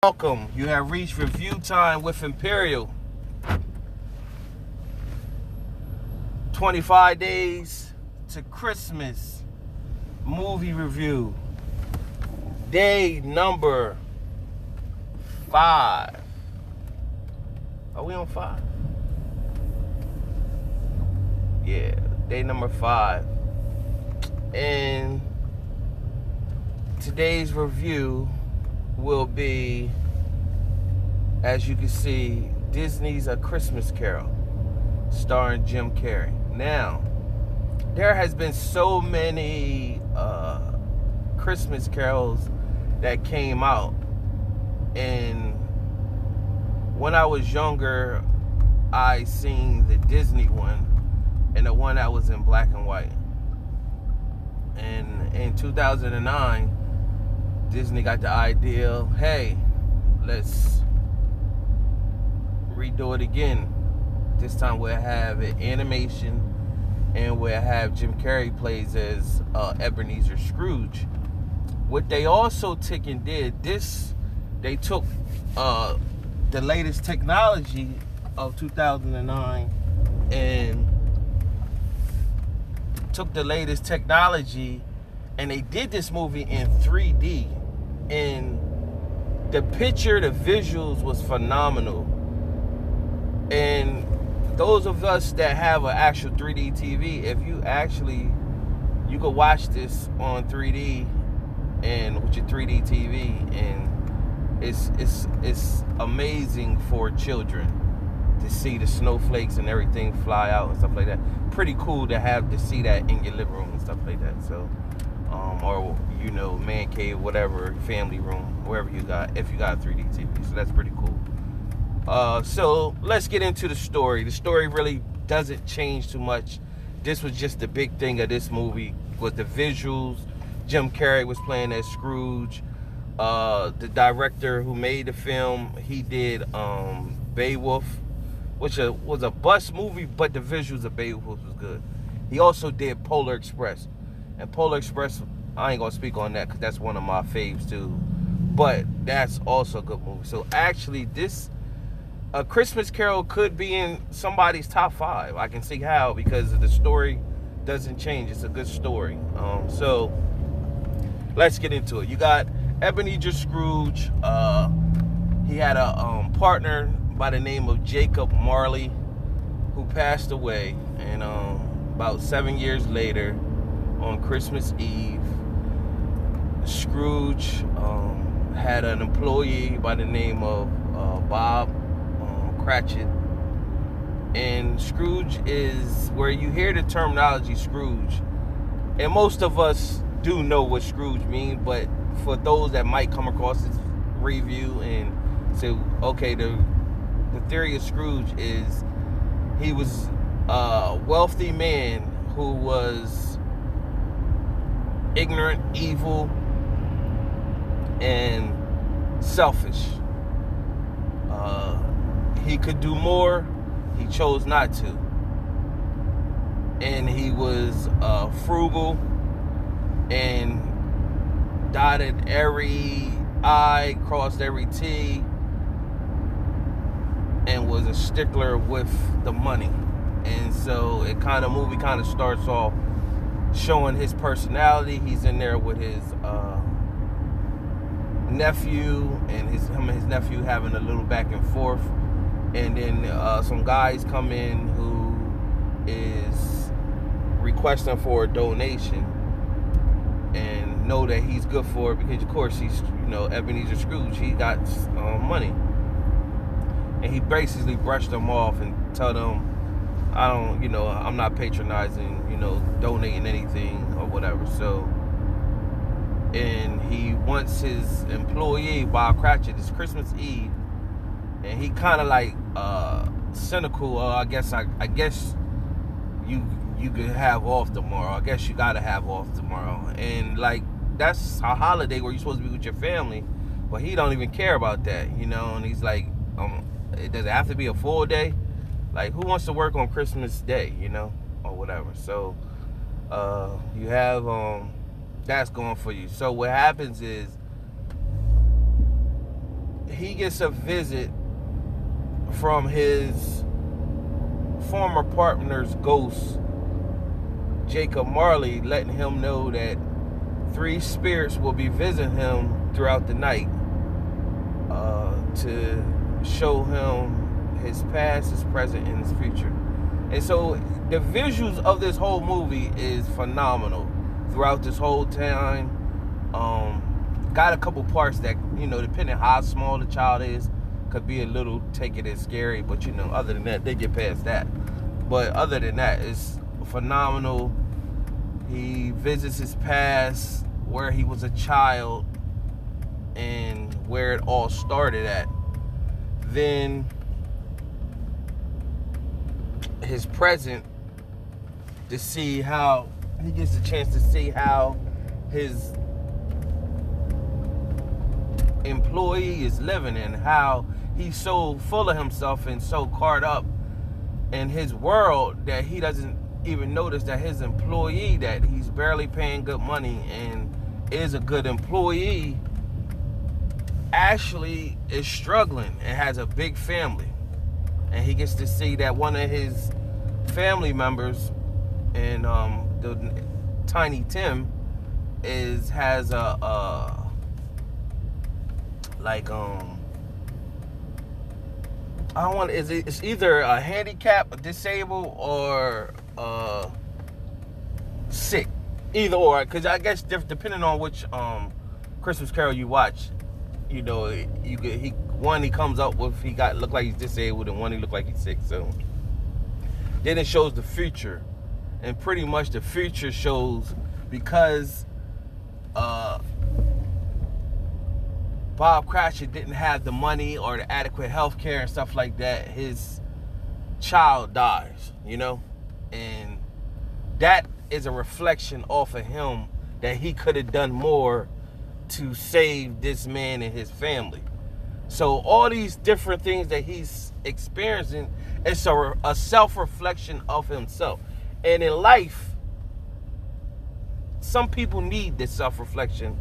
Welcome. You have reached review time with Imperial. 25 days to Christmas. Movie review. Day number 5. Are we on 5? Yeah, day number 5. And today's review will be, as you can see, Disney's A Christmas Carol, starring Jim Carrey. Now, there has been so many Christmas carols that came out, and when I was younger, I seen the Disney one and the one that was in black and white. And in 2009, Disney got the idea, hey, let's redo it again. This time we'll have an animation, and we'll have Jim Carrey plays as Ebenezer Scrooge. What they also took and did, they took the latest technology of 2009 and took the latest technology, and they did this movie in 3D. And the picture, the visuals was phenomenal. And those of us that have an actual 3D TV, if you could watch this on 3D and with your 3D TV, and it's amazing for children to see the snowflakes and everything fly out and stuff like that. Pretty cool to see that in your living room and stuff like that. So, or man cave, whatever, family room, wherever you got, if you got a 3D TV. So that's pretty cool. So let's get into the story. The story really doesn't change too much. This was just the big thing of this movie was the visuals. Jim Carrey was playing as Scrooge. The director who made the film, he did Beowulf, which was a bust movie, but the visuals of Beowulf was good. He also did Polar Express. And Polar Express, I ain't gonna speak on that because that's one of my faves too. But that's also a good movie. So actually, A Christmas Carol could be in somebody's top 5. I can see how, because the story doesn't change. It's a good story. So let's get into it. You got Ebenezer Scrooge. He had a partner by the name of Jacob Marley, who passed away. And about 7 years later, on Christmas Eve, Scrooge had an employee by the name of Bob Cratchit. And Scrooge is where you hear the terminology Scrooge, and most of us do know what Scrooge means, but for those that might come across this review and say, okay, the theory of Scrooge is he was a wealthy man who was ignorant, evil, and selfish. He could do more, he chose not to. And he was frugal and dotted every I, crossed every T, and was a stickler with the money. And so movie kind of starts off showing his personality. He's in there with his nephew, and him and his nephew having a little back and forth. And then some guys come in who is requesting for a donation, and know that he's good for it because, of course, he's Ebenezer Scrooge. He got money, and he basically brushed them off and tell them, I'm not patronizing, donating anything or whatever. So, and he wants his employee Bob Cratchit. It's Christmas Eve, and he kind of like cynical. I guess you could have off tomorrow. I guess you gotta have off tomorrow, and like that's a holiday where you're supposed to be with your family, but he don't even care about that, And he's like, does it have to be a full day? Like, who wants to work on Christmas Day, or whatever? So you have that's going for you. So what happens is he gets a visit from his former partner's ghost, Jacob Marley, letting him know that 3 spirits will be visiting him throughout the night to show him his past, his present, and his future. And so the visuals of this whole movie is phenomenal throughout this whole time. Got a couple parts that, depending how small the child is, could be a little take it as scary, but other than that, they get past that. But other than that, it's phenomenal. He visits his past, where he was a child and where it all started at. Then his present, to see how he gets a chance to see how his employee is living and how he's so full of himself and so caught up in his world that he doesn't even notice that his employee, that he's barely paying good money and is a good employee, actually is struggling and has a big family. And he gets to see that one of his family members, and the Tiny Tim, has a it's either a handicap, a disabled, or sick. Either or, because I guess depending on which Christmas Carol you watch, he comes up with, he look like he's disabled, and one he look like he's sick. So then it shows the future, and pretty much the future shows, because Bob Cratchit didn't have the money or the adequate health care and stuff like that, his child dies, and that is a reflection off of him, that he could have done more to save this man and his family. So all these different things that he's experiencing, it's a self-reflection of himself. And in life, some people need this self-reflection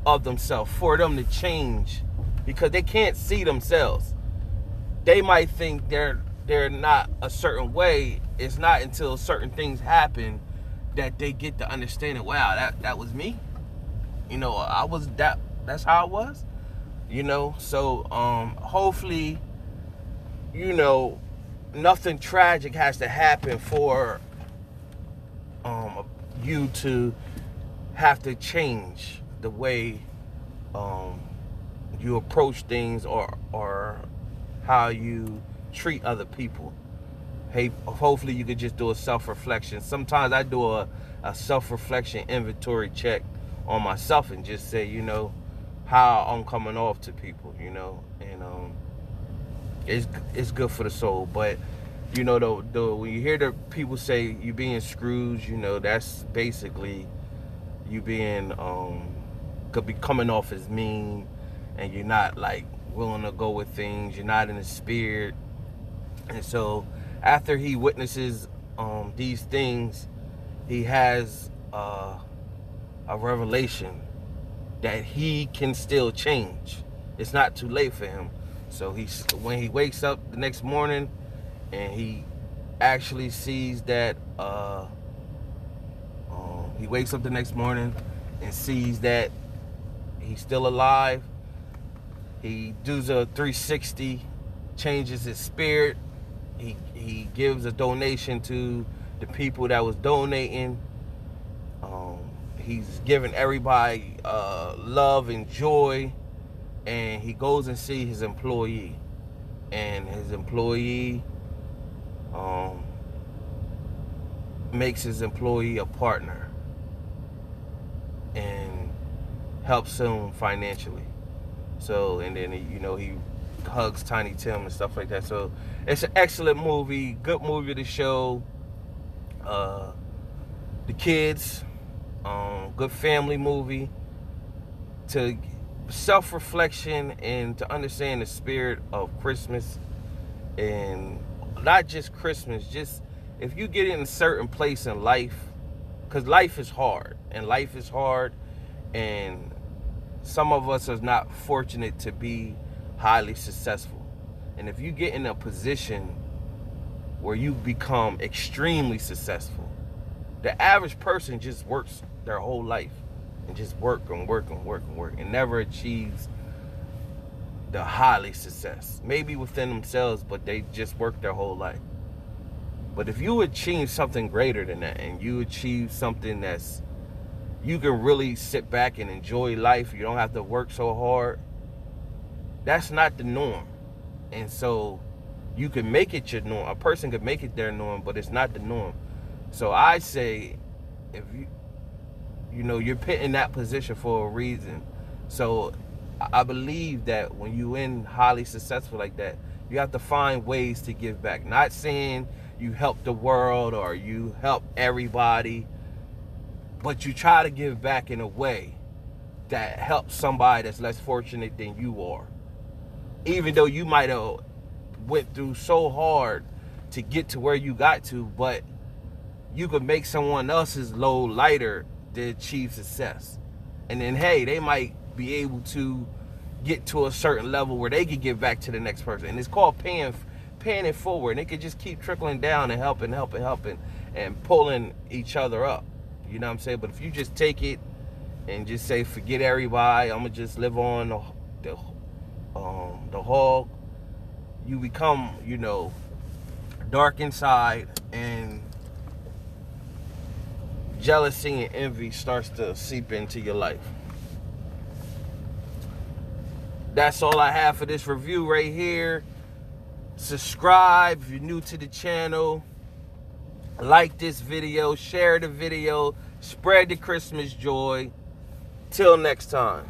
of themselves for them to change, because they can't see themselves. They might think they're not a certain way. It's not until certain things happen that they get to understand it. Wow, that was me. I was that. That's how it was. So hopefully, nothing tragic has to happen for you to have to change the way you approach things, or how you treat other people. Hey, hopefully you could just do a self-reflection. Sometimes I do a self-reflection inventory check on myself and just say, how I'm coming off to people, and it's good for the soul. But when you hear the people say you being Scrooge, that's basically you being could be coming off as mean, and you're not willing to go with things. You're not in the spirit. And so after he witnesses these things, he has a revelation that he can still change. It's not too late for him. So when he wakes up the next morning, and he actually sees that he wakes up the next morning and sees that he's still alive. He does a 360, changes his spirit. He gives a donation to the people that was donating. He's giving everybody love and joy, and he goes and sees his employee, and his employee makes his employee a partner and helps him financially. So, and then he hugs Tiny Tim and stuff like that. So it's an excellent movie, good movie to show the kids. Good family movie to self-reflection and to understand the spirit of Christmas, and not just Christmas, just if you get in a certain place in life, because life is hard, and some of us are not fortunate to be highly successful. And if you get in a position where you become extremely successful, the average person just works their whole life and just work and never achieves the highly success. Maybe within themselves, but they just work their whole life. But if you achieve something greater than that, and you achieve something that's, you can really sit back and enjoy life, you don't have to work so hard, that's not the norm. And so you can make it your norm. A person could make it their norm, but it's not the norm. So I say, if you're put in that position for a reason. So I believe that when you're in highly successful like that, you have to find ways to give back. Not saying you help the world or you help everybody, but you try to give back in a way that helps somebody that's less fortunate than you are. Even though you might have went through so hard to get to where you got to, but you could make someone else's load lighter to achieve success. And then, hey, they might be able to get to a certain level where they can give back to the next person. And it's called paying it forward. And they could just keep trickling down and helping and pulling each other up. You know what I'm saying? But if you just take it and just say, forget everybody, I'm going to just live on the hog, you become, dark inside, and jealousy and envy starts to seep into your life. That's all I have for this review right here. Subscribe if you're new to the channel. Like this video, share the video, spread the Christmas joy. Till next time.